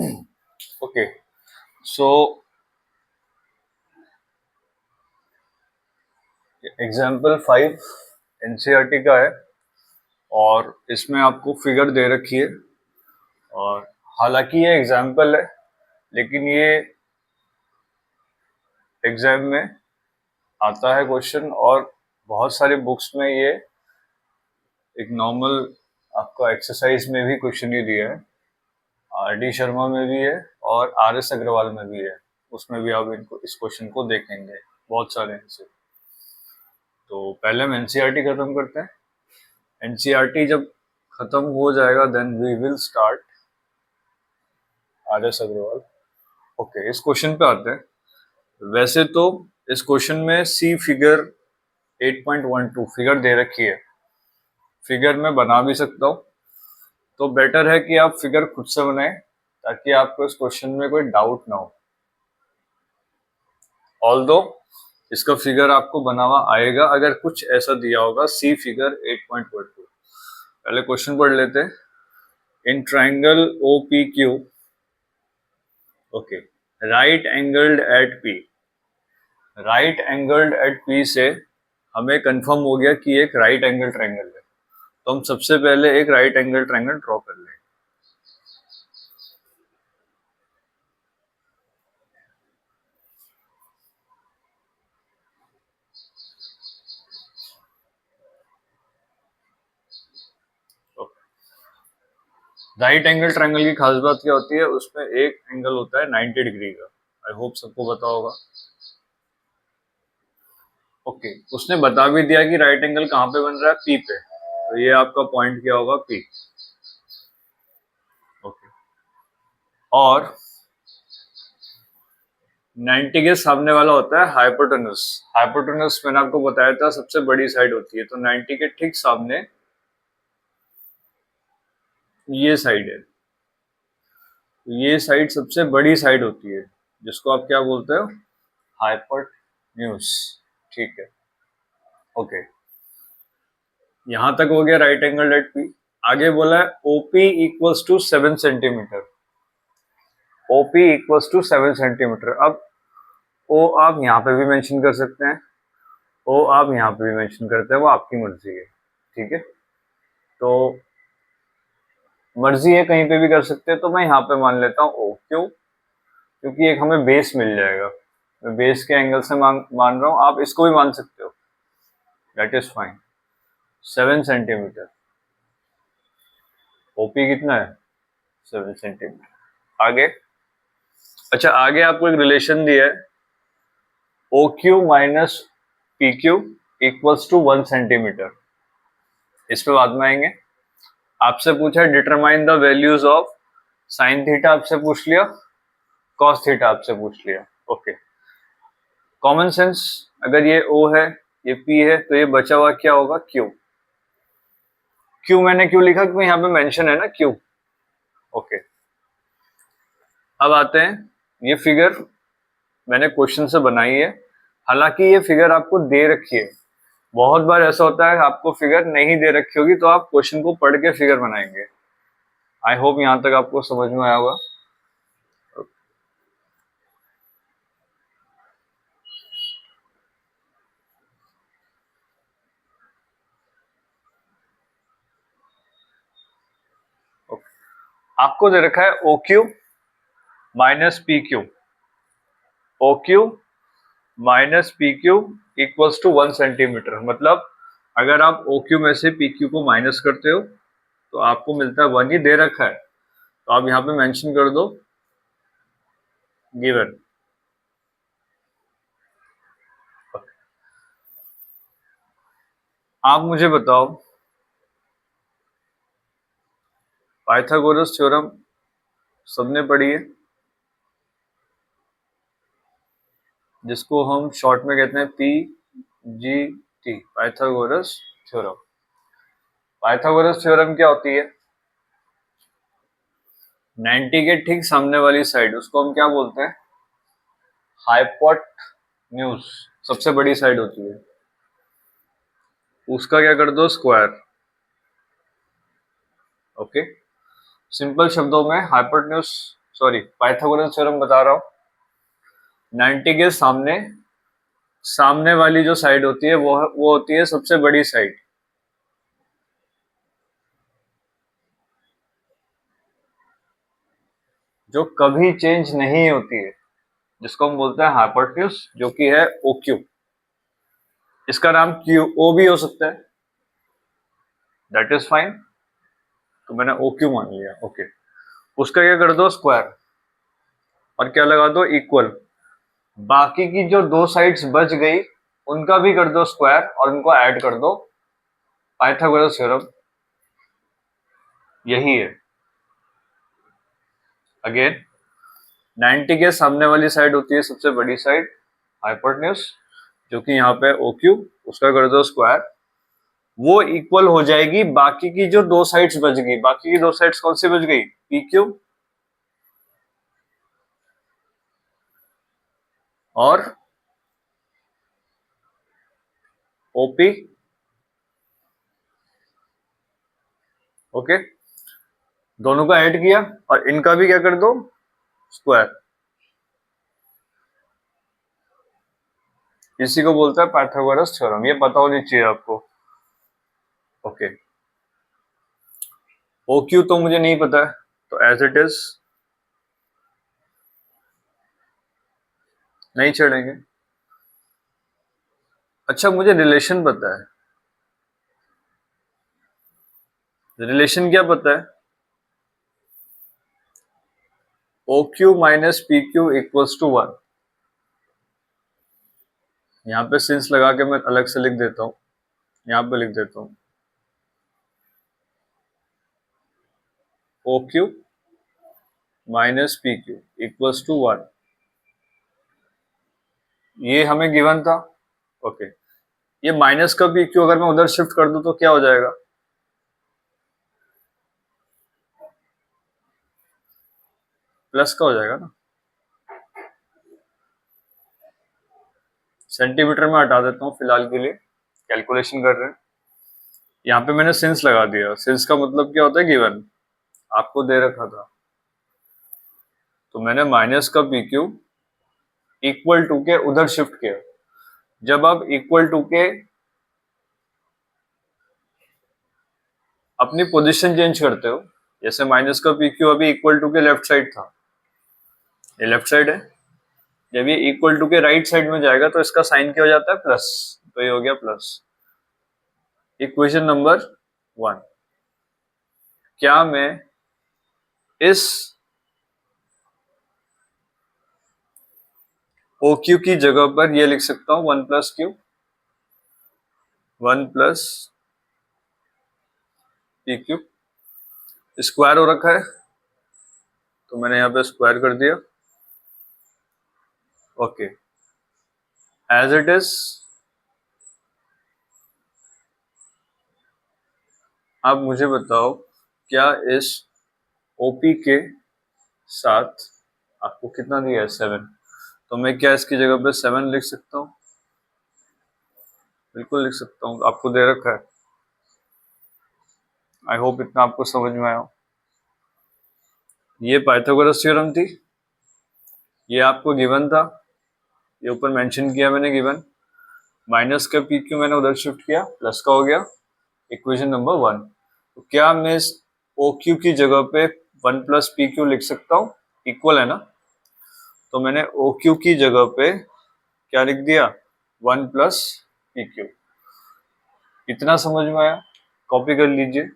Okay, so example 5 NCERT का है और इसमें आपको फिगर दे रखी है। और हालांकि ये एग्जाम्पल है, लेकिन ये एग्जाम में आता है क्वेश्चन, और बहुत सारे बुक्स में ये एक नॉर्मल आपका एक्सरसाइज में भी क्वेश्चन ही दिया है। आर.डी. शर्मा में भी है और आर.एस. अग्रवाल में भी है, उसमें भी आप इनको इस क्वेश्चन को देखेंगे, बहुत सारे हैं। तो पहले हम एनसीईआरटी खत्म करते हैं। एनसीईआरटी जब खत्म हो जाएगा then we will start R S. Agarwal. Okay, इस क्वेश्चन पे आते हैं। वैसे तो इस क्वेश्चन में सी फिगर 8.12 फिगर दे रखी है। फिगर मैं बना भी सकता हूँ, तो बेटर है कि आप फिगर खुद से बनाएं ताकि आपको इस क्वेश्चन में कोई डाउट ना हो। ऑल्दो इसका फिगर आपको बना हुआ आएगा अगर कुछ ऐसा दिया होगा सी फिगर 8.12। पहले क्वेश्चन पढ़ लेते हैं। In triangle O P Q, okay, right angled at P. Right angled at P से हमें कंफर्म हो गया कि एक राइट एंगल ट्राइंगल है, तो हम सबसे पहले एक राइट एंगल ट्राइंगल ड्रॉ कर लेंगे। राइट एंगल ट्राइंगल की खास बात क्या होती है, उसमें एक एंगल होता है 90 डिग्री का। आई होप सबको पता होगा। ओके, उसने बता भी दिया कि राइट एंगल कहाँ पे बन रहा है, पी पे। तो ये आपका पॉइंट क्या होगा, पी। ओके, और 90 के सामने वाला होता है हाइपोटेनस। हाइपोटेनस मैंने आपको बताया था सबसे बड़ी साइड होती है, तो 90 के ठीक सामने ये साइड है। ये साइड सबसे बड़ी साइड होती है, जिसको आप क्या बोलते हो, हाइपोटेन्यूज। ठीक है, ओके, यहां तक हो गया राइट एंगल एट पी। आगे बोला है OP equals to 7 centimetre. OP equals to 7 centimetre. अब ओ आप यहाँ पे भी मेंशन कर सकते हैं, ओ आप यहाँ पे भी मेंशन करते हैं, वो आपकी मर्जी है। ठीक है, तो मर्जी है कहीं पे भी कर सकते हैं, तो मैं यहाँ पे मान लेता हूँ ओ। क्यों? क्योंकि एक हमें बेस मिल जाएगा। मैं बेस के एंगल से मान रहा हूँ, आप इसको भी मान सकते हो, that is fine. 7 centimetre. OP कितना है, 7 सेंटीमीटर। आगे, अच्छा, आगे आपको एक रिलेशन दिया है, O Q minus P Q equals to 1 centimetre. इस पे बाद में आएंगे। आपसे पूछा determine the values of sine theta, आपसे पूछ लिया, कॉस थीटा आपसे पूछ लिया। ओके, कॉमन सेंस, अगर ये ओ है, ये पी है, तो ये बचा हुआ क्या होगा, क्यू। क्यू मैंने क्यों लिखा, क्योंकि यहाँ पे मेंशन है ना क्यू। ओके, अब आते हैं, ये फिगर मैंने क्वेश्चन से बनाई है। हालांकि ये फिगर आपको दे रखी है, बहुत बार ऐसा होता है आपको फिगर नहीं दे रखी होगी तो आप क्वेश्चन को पढ़ के फिगर बनाएंगे। आई होप यहां तक आपको समझ में आया होगा। आपको दे रखा है O Q minus P Q. O Q minus P Q equals to 1 centimetre. मतलब अगर आप ओ क्यू में से पी क्यू को माइनस करते हो तो आपको मिलता है 1। ही दे रखा है, तो आप यहाँ पे मेंशन कर दो गिवन। आप मुझे बताओ, पाइथागोरस थ्योरम सबने पढ़ी है, जिसको हम शॉर्ट में कहते हैं P G T, Pythagoras theorem. Pythagoras theorem क्या होती है, 90 के ठीक सामने वाली साइड, उसको हम क्या बोलते हैं, हाइपोटेन्यूज। सबसे बड़ी साइड होती है, उसका क्या कर दो, स्क्वायर। ओके, सिंपल शब्दों में हाइपोटेन्यूज सॉरी पाइथागोरस थ्योरम बता रहा हूँ, 90 के सामने सामने वाली जो साइड होती है वो होती है सबसे बड़ी साइड। जो कभी चेंज नहीं होती है, जिसको हम बोलते हैं हाइपोटेन्यूज, जो कि है OQ। इसका नाम QO भी हो सकता है, दैट इज फाइन। तो मैंने OQ मान लिया, ओके। उसका क्या कर दो, स्क्वायर, और क्या लगा दो, इक्वल। बाकी की जो दो साइड्स बच गई उनका भी कर दो स्क्वायर और उनको ऐड कर दो। पाइथागोरस थ्योरम यही है। अगेन 90 के सामने वाली साइड होती है सबसे बड़ी साइड, हाइपोटेन्यूज, जो कि यहाँ पे OQ, उसका कर दो स्क्वायर, वो इक्वल हो जाएगी बाकी की जो दो साइड्स बच गई। बाकी की दो साइड्स कौन सी बच गई, PQ और OP, ओके। दोनों का ऐड किया और इनका भी क्या कर दो, स्क्वायर। इसी को बोलता है पाइथागोरस थ्योरम, ये पता होनी चाहिए आपको, ओके। OQ तो मुझे नहीं पता है, तो एज इट इज नहीं छेड़ेंगे। अच्छा, मुझे रिलेशन पता है। रिलेशन क्या पता है, OQ minus PQ equals to 1। यहाँ पे सिंस लगा के मैं अलग से लिख देता हूँ, यहाँ पे लिख देता हूँ OQ minus PQ equals to 1। ये हमें गिवन था, ओके। ये माइनस का PQ अगर मैं उधर शिफ्ट कर दूं तो क्या हो जाएगा, प्लस का हो जाएगा ना। सेंटीमीटर में हटा देता हूँ फिलहाल के लिए, कैलकुलेशन कर रहे हैं। यहाँ पे मैंने सिंस लगा दिया। सिंस का मतलब क्या होता है, गिवन, आपको दे रखा था। तो मैंने माइनस का PQ इक्वल टू के उधर शिफ्ट किया। जब आप इक्वल टू के अपनी पोजीशन चेंज करते हो, जैसे माइनस का PQ अभी इक्वल टू के लेफ्ट साइड था, ये लेफ्ट साइड है। जब ये इक्वल टू के राइट साइड में जाएगा तो इसका साइन क्या हो जाता है, प्लस। तो ये हो गया प्लस। Equation number 1। क्या मैं इस OQ की जगह पर ये लिख सकता हूं 1 plus Q, 1 plus PQ। Square हो रखा है तो मैंने यहाँ पे स्क्वायर कर दिया, ओके। एज इट इज आप मुझे बताओ, क्या इस OP के साथ आपको कितना दिया है, 7। तो मैं क्या इसकी जगह पे 7 लिख सकता हूँ, बिल्कुल लिख सकता हूँ, आपको दे रखा है। आई होप इतना आपको समझ में आया। ये पाइथागोरस थ्योरम थी, ये आपको गिवन था, ये ऊपर मेंशन किया मैंने गिवन। माइनस का PQ मैंने उधर शिफ्ट किया, प्लस का हो गया। Equation number 1। तो क्या मैं इस OQ की जगह पे 1 प्लस PQ लिख सकता हूँ, इक्वल है ना। तो मैंने OQ की जगह पे क्या लिख दिया, 1 प्लस PQ। इतना समझ में आया, कॉपी कर लीजिए।